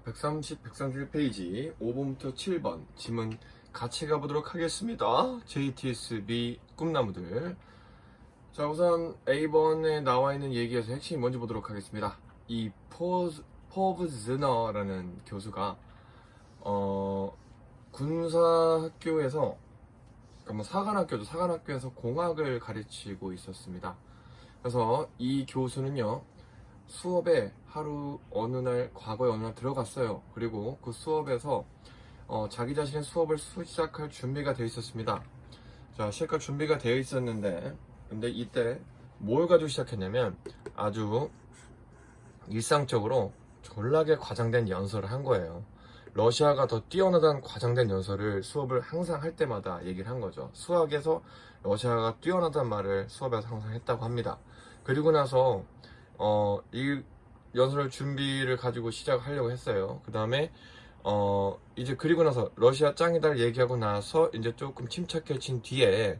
131페이지 5번부터 7번 지문 같이 가보도록 하겠습니다. JTSB 꿈나무들. 자, 우선 A번에 나와 있는 얘기에서 핵심이 뭔지 보도록 하겠습니다. 이 포브즈너라는 교수가 군사학교에서, 그러니까 뭐 사관학교죠. 사관학교에서 공학을 가르치고 있었습니다. 그래서 이 교수는요, 수업에 과거에 어느 날 들어갔어요. 그리고 그 수업에서 자기 자신의 수업을 시작할 준비가 되어 있었습니다. 자, 실컷 준비가 되어 있었는데, 근데 이때 뭘 가지고 시작했냐면 아주 일상적으로 졸라게 과장된 연설을 한 거예요. 러시아가 더 뛰어나다는 과장된 연설을 수업을 항상 할 때마다 얘기를 한 거죠. 수학에서 러시아가 뛰어나다는 말을 수업에서 항상 했다고 합니다. 그리고 나서 이 연설 준비를 가지고 시작하려고 했어요. 그 다음에 이제 그리고 나서 러시아 짱이다를 얘기하고 나서 이제 조금 침착해진 뒤에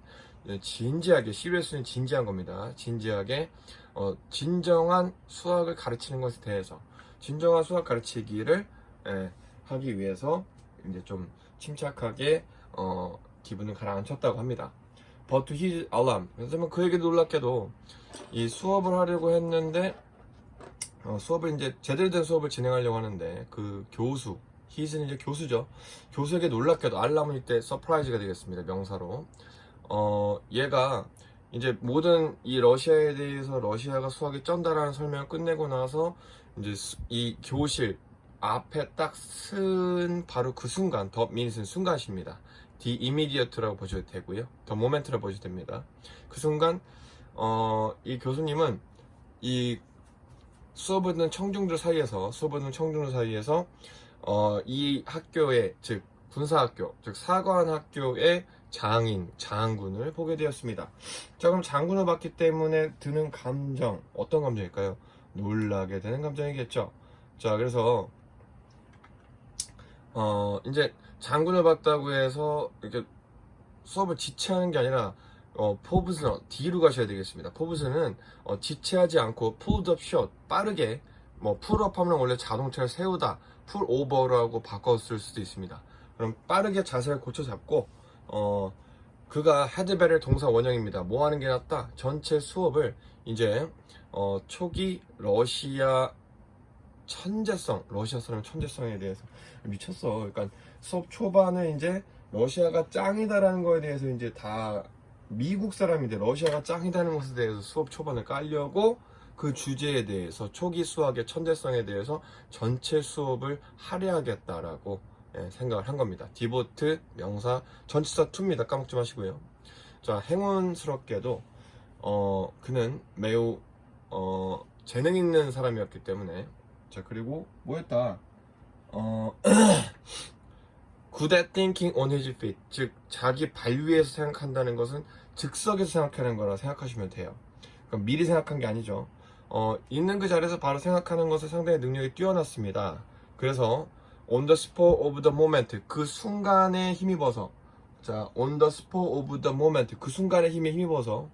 진지하게, 시리어스는 진지한 겁니다. 진지하게 진정한 수학을 가르치는 것에 대해서, 진정한 수학 가르치기를 하기 위해서 이제 좀 침착하게 기분을 가라앉혔다고 합니다. But his alarm. 그래서 그에게 놀랍게도 이 수업을 하려고 했는데 수업을 이제 제대로 된 수업을 진행하려고 하는데 그 교수, his는 이제 교수죠. 교수에게 놀랍게도, 알람은 이때 서프라이즈가 되겠습니다. 명사로. 얘가 이제 모든 이 러시아에 대해서 러시아가 수학이 쩐다라는 설명을 끝내고 나서 이제 이 교실 앞에 딱 쓴 바로 그 순간, 더 미닛은 순간입니다. the immediate라고 보셔도 되고요. the moment라고 보셔도 됩니다. 그 순간 이 교수님은 이 수업을 듣는 청중들 사이에서 이 학교의, 즉 군사학교, 즉 사관학교의 장군을 보게 되었습니다. 자, 그럼 장군을 봤기 때문에 드는 감정, 어떤 감정일까요? 놀라게 되는 감정이겠죠. 자, 그래서 이제 장군을 봤다고 해서 이렇게 수업을 지체하는 게 아니라 포브스너 뒤로 가셔야 되겠습니다. 포브스는 지체하지 않고 pulled up short, 빠르게, pull up 하면 원래 자동차를 세우다, pull over라고 바꿨을 수도 있습니다. 그럼 빠르게 자세를 고쳐 잡고 그가 had better 동사 원형입니다. 뭐 하는 게 낫다? 전체 수업을 이제 초기 러시아 천재성, 러시아 사람 천재성에 대해서 미쳤어. 그러니까 수업 초반에 이제 러시아가 짱이다라는 거에 대해서 이제 다 미국 사람인데 러시아가 짱이다는 것에 대해서 수업 초반에 깔려고 그 주제에 대해서, 초기 수학의 천재성에 대해서 전체 수업을 할애하겠다라고 생각을 한 겁니다. 디보트 명사 전치사 to입니다. 까먹지 마시고요. 자, 행운스럽게도 그는 매우 재능 있는 사람이었기 때문에, 자, 그리고 뭐였다? good at thinking on his feet, 즉 자기 발 위에서 생각한다는 것은 즉석에서 생각하는 거라 생각하시면 돼요. 그럼 미리 생각한 게 아니죠. 있는 그 자리에서 바로 생각하는 것에 상당히 능력이 뛰어났습니다. 그래서 on the spur of the moment, 그 순간에 힘입어서, 자, on the spur of the moment, 그 순간에 힘입어서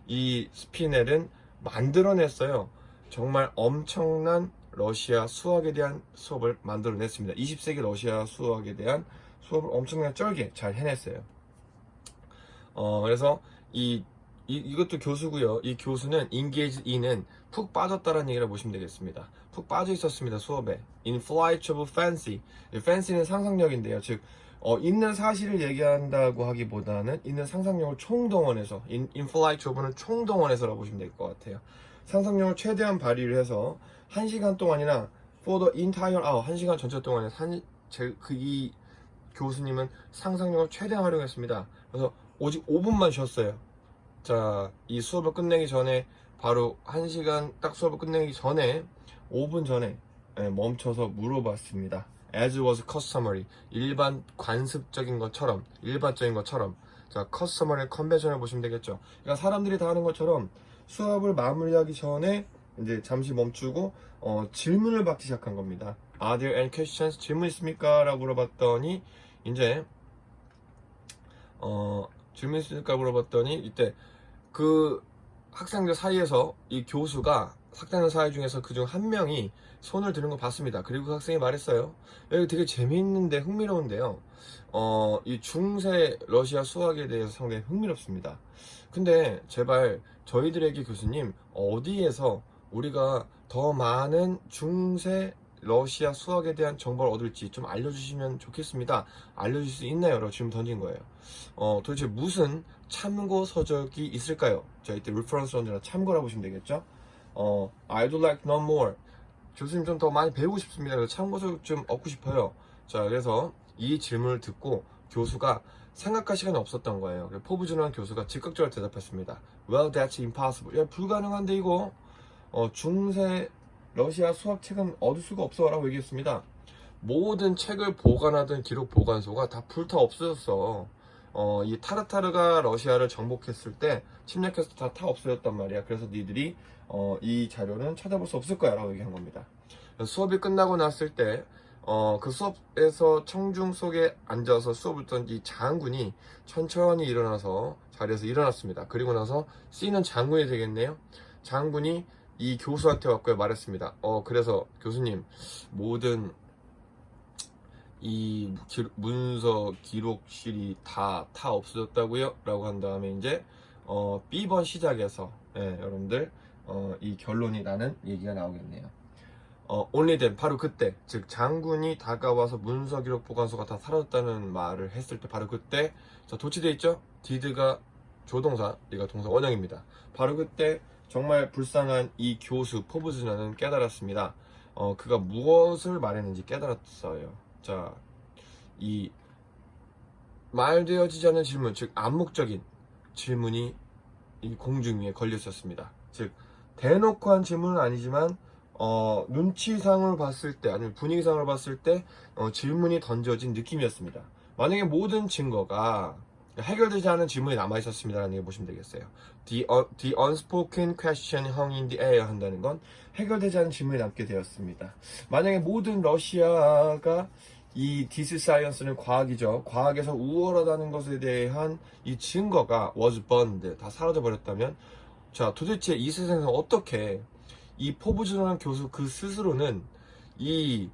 이 스피넬은 만들어냈어요. 정말 엄청난 러시아 수학에 대한 수업을 만들어냈습니다. 20세기 러시아 수학에 대한 수업을 엄청나게 쩔게 잘 해냈어요. 그래서 이것도 교수고요. 이 교수는 engaged in은 푹 빠졌다라는 얘기를 보시면 되겠습니다. 푹 빠져 있었습니다. 수업에. in flight of fancy. fancy는 상상력인데요. 즉 있는 사실을 얘기한다고 하기보다는 있는 상상력을 총동원해서, in flight of는 총동원해서라고 보시면 될 것 같아요. 상상력을 최대한 발휘를 해서 1시간 동안이나 for the entire hour, 1시간 전체 동안에 이 교수님은 상상력을 최대한 활용했습니다. 그래서 오직 5분만 쉬었어요. 자, 이 수업을 끝내기 전에, 바로 1시간 딱 수업을 끝내기 전에 5분 전에 멈춰서 물어봤습니다. As was customary, 관습적인 것처럼, 일반적인 것처럼. 자, customary 컨벤션을 보시면 되겠죠. 그러니까 사람들이 다 하는 것처럼 수업을 마무리하기 전에 이제 잠시 멈추고 질문을 받기 시작한 겁니다. Are there any questions? 질문 있습니까? 라고 물어봤더니 이제 질문 있습니까? 물어봤더니 이때 그 학생들 사이에서 이 교수가 삭제하는 사회 중에서 그중 한 명이 손을 드는 거 봤습니다. 그리고 그 학생이 말했어요. 여기 되게 재미있는데 흥미로운데요. 이 중세 러시아 수학에 대해서 상당히 흥미롭습니다. 근데 제발 저희들에게 교수님 어디에서 우리가 더 많은 중세 러시아 수학에 대한 정보를 얻을지 좀 알려주시면 좋겠습니다. 알려줄 수 있나요? 라고 질문 던진 거예요. 도대체 무슨 참고 서적이 있을까요? 자, 이때 reference 언제나 참고라 보시면 되겠죠? I'd like to know more. 교수님 좀 더 많이 배우고 싶습니다. 그래서 참고서 좀 얻고 싶어요. 자, 그래서 이 질문을 듣고 교수가 생각할 시간이 없었던 거예요. 포부준환 교수가 즉각적으로 대답했습니다. Well, that's impossible. 야, 불가능한데 이거 중세 러시아 수학 책은 얻을 수가 없어 라고 얘기했습니다. 모든 책을 보관하던 기록 보관소가 다 불타 없어졌어. 이 타르타르가 러시아를 정복했을 때 침략해서 다 없어졌단 말이야. 그래서 니들이 이 자료는 찾아볼 수 없을 거야 라고 얘기한 겁니다. 수업이 끝나고 났을 때 그 수업에서 청중 속에 앉아서 수업을 듣던 이 장군이 천천히 일어나서 자리에서 일어났습니다. 그리고 나서 C는 장군이 되겠네요. 장군이 이 교수한테 왔고요 말했습니다. 그래서 교수님 모든 이 문서 기록실이 다 없어졌다고요? 라고 한 다음에 이제 B번 시작에서 여러분들 이 결론이 나는 얘기가 나오겠네요. only then 바로 그때 즉 장군이 다가와서 문서 기록 보관소가 다 사라졌다는 말을 했을 때 바로 그때 자 도치돼 있죠? did가 조동사 얘가 동사 원형입니다. 바로 그때 정말 불쌍한 이 교수 포부즈나는 깨달았습니다. 그가 무엇을 말했는지 깨달았어요. 자, 이 말되어지지 않는 질문, 즉 암묵적인 질문이 이 공중 위에 걸려 있었습니다. 즉 대놓고 한 질문은 아니지만 눈치상을 봤을 때 아니면 분위기상을 봤을 때 질문이 던져진 느낌이었습니다. 만약에 모든 증거가 해결되지 않은 질문이 남아 있었습니다라는 얘기 보시면 되겠어요. The unspoken question hung in the air 한다는 건 해결되지 않은 질문이 남게 되었습니다. 만약에 모든 러시아가 이 this science는 과학이죠. 과학에서 우월하다는 것에 대한 이 증거가 was burned 다 사라져 버렸다면 자 도대체 이 세상에서 어떻게 이 포부즈라는 교수 그 스스로는 이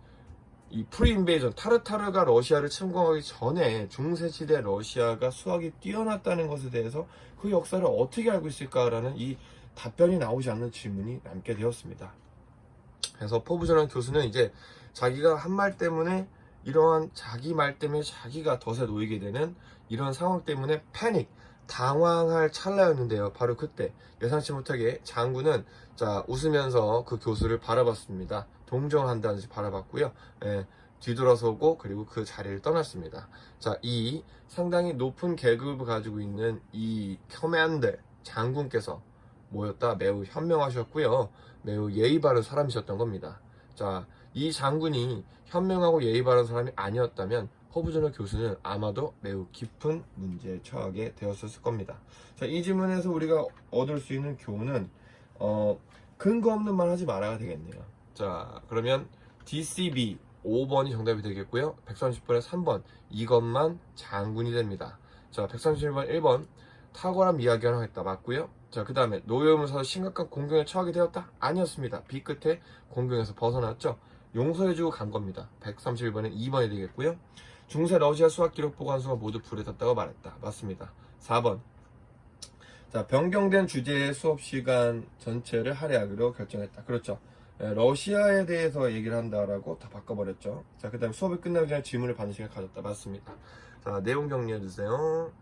프리인베이전 타르타르가 러시아를 침공하기 전에 중세시대 러시아가 수학이 뛰어났다는 것에 대해서 그 역사를 어떻게 알고 있을까라는 이 답변이 나오지 않는 질문이 남게 되었습니다. 그래서 포부즈라는 교수는 이제 자기가 한 말 때문에 이러한 자기 말 때문에 자기가 덫에 놓이게 되는 이런 상황 때문에 패닉 당황할 찰나였는데요. 바로 그때 예상치 못하게 장군은 자 웃으면서 그 교수를 바라봤습니다. 동정한다는 듯이 바라봤고요. 뒤돌아서고 그리고 그 자리를 떠났습니다. 자, 이 상당히 높은 계급을 가지고 있는 이 커맨더 장군께서 뭐였다? 매우 현명하셨고요. 매우 예의 바른 사람이셨던 겁니다. 자, 이 장군이 현명하고 예의 바른 사람이 아니었다면 포부즈너 교수는 아마도 매우 깊은 문제에 처하게 되었을 겁니다. 자, 이 질문에서 우리가 얻을 수 있는 교훈은 근거 없는 말 하지 말아야 되겠네요. 자, 그러면 DCB 5번이 정답이 되겠고요. 130번에 3번 이것만 장군이 됩니다. 자, 131번 1번 탁월한 이야기를 하겠다 맞고요. 자, 그 다음에 노예음을 사서 심각한 공경에 처하게 되었다? 아니었습니다. B 끝에 공경에서 벗어났죠. 용서해주고 간 겁니다. 131번에 2번이 되겠고요. 중세 러시아 수학 기록 보관소가 모두 불에 탔다고 말했다. 맞습니다. 4번. 자, 변경된 주제의 수업 시간 전체를 할애하기로 결정했다. 그렇죠. 러시아에 대해서 얘기를 한다라고 다 바꿔버렸죠. 자, 그 다음에 수업이 끝나기 전에 질문을 받는 시간을 가졌다. 맞습니다. 자, 내용 정리해주세요.